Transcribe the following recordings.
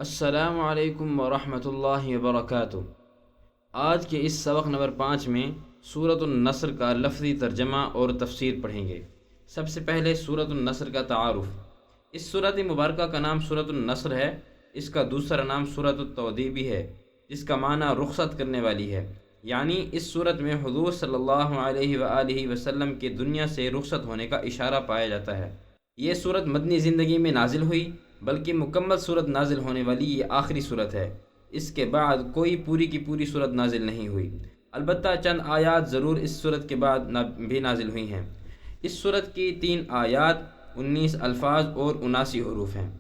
السلام علیکم ورحمۃ اللہ وبرکاتہ۔ آج کے اس سبق نمبر 5 میں سورۃ النصر کا لفظی ترجمہ اور تفسیر پڑھیں گے۔ سب سے پہلے سورۃ النصر کا تعارف۔ اس سورۃ مبارکہ کا نام سورۃ النصر ہے۔ اس کا دوسرا نام سورۃ التودیع بھی ہے، جس کا معنی رخصت کرنے والی ہے، یعنی اس سورت میں حضور صلی اللہ علیہ وآلہ وسلم کے دنیا سے رخصت ہونے کا اشارہ پایا جاتا ہے۔ یہ سورت مدنی زندگی میں نازل ہوئی، بلکہ مکمل صورت نازل ہونے والی یہ آخری صورت ہے۔ اس کے بعد کوئی پوری کی پوری صورت نازل نہیں ہوئی، البتہ چند آیات ضرور اس صورت کے بعد بھی نازل ہوئی ہیں۔ اس صورت کی 3 آیات، 19 الفاظ اور 79 حروف ہیں۔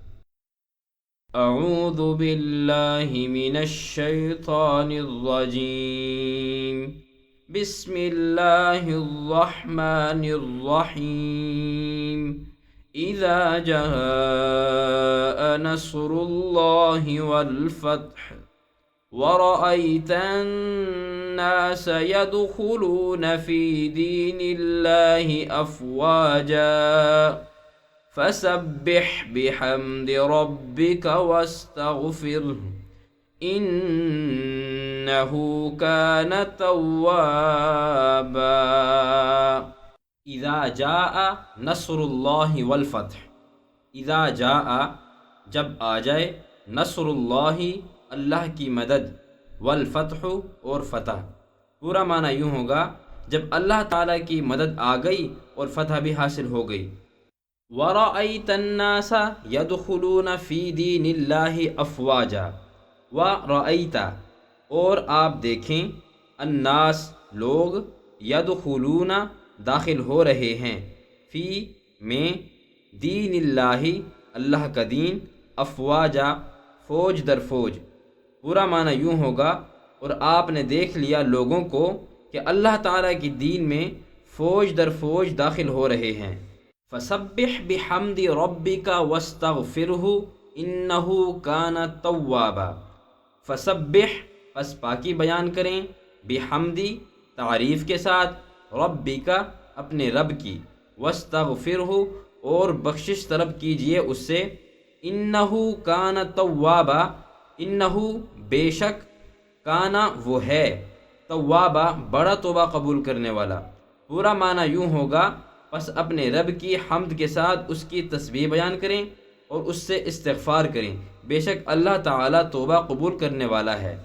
اعوذ باللہ من الشیطان الرجیم، بسم اللہ الرحمن الرحیم۔ اذا جاء نصر الله والفتح ورأيت الناس يدخلون في دين الله أفواجا فسبح بحمد ربك واستغفره إنه كان توابا۔ اذا جاء نصر اللہ والفتح، اذا جاء جب آ جائے، نصر اللہ اللہ کی مدد، والفتح اور فتح۔ پورا معنی یوں ہوگا، جب اللہ تعالیٰ کی مدد آ گئی اور فتح بھی حاصل ہو گئی۔ وَرَأَيْتَ النَّاسَ يَدْخُلُونَ فِي دِينِ اللَّهِ أَفْوَاجًا، وَرَأَيْتَ اور آپ دیکھیں، الناس لوگ، يَدْخُلُونَ داخل ہو رہے ہیں، فی میں، دین اللہ اللہ کا دین، افواجا فوج در فوج۔ پورا معنی یوں ہوگا، اور آپ نے دیکھ لیا لوگوں کو کہ اللہ تعالیٰ کی دین میں فوج در فوج داخل ہو رہے ہیں۔ فسبح بحمد ربک واستغفرہ انہ کان توابا۔ فسبح پس پاکی بیان کریں، بحمدی تعریف کے ساتھ، ربی کا اپنے رب کی، واستغفرہ اور بخشش طلب کیجئے اس سے، انہ کان توابا، انہ بے شک، کانا وہ ہے، توابا بڑا توبہ قبول کرنے والا۔ پورا معنی یوں ہوگا، پس اپنے رب کی حمد کے ساتھ اس کی تسبیح بیان کریں اور اس سے استغفار کریں، بے شک اللہ تعالیٰ توبہ قبول کرنے والا ہے۔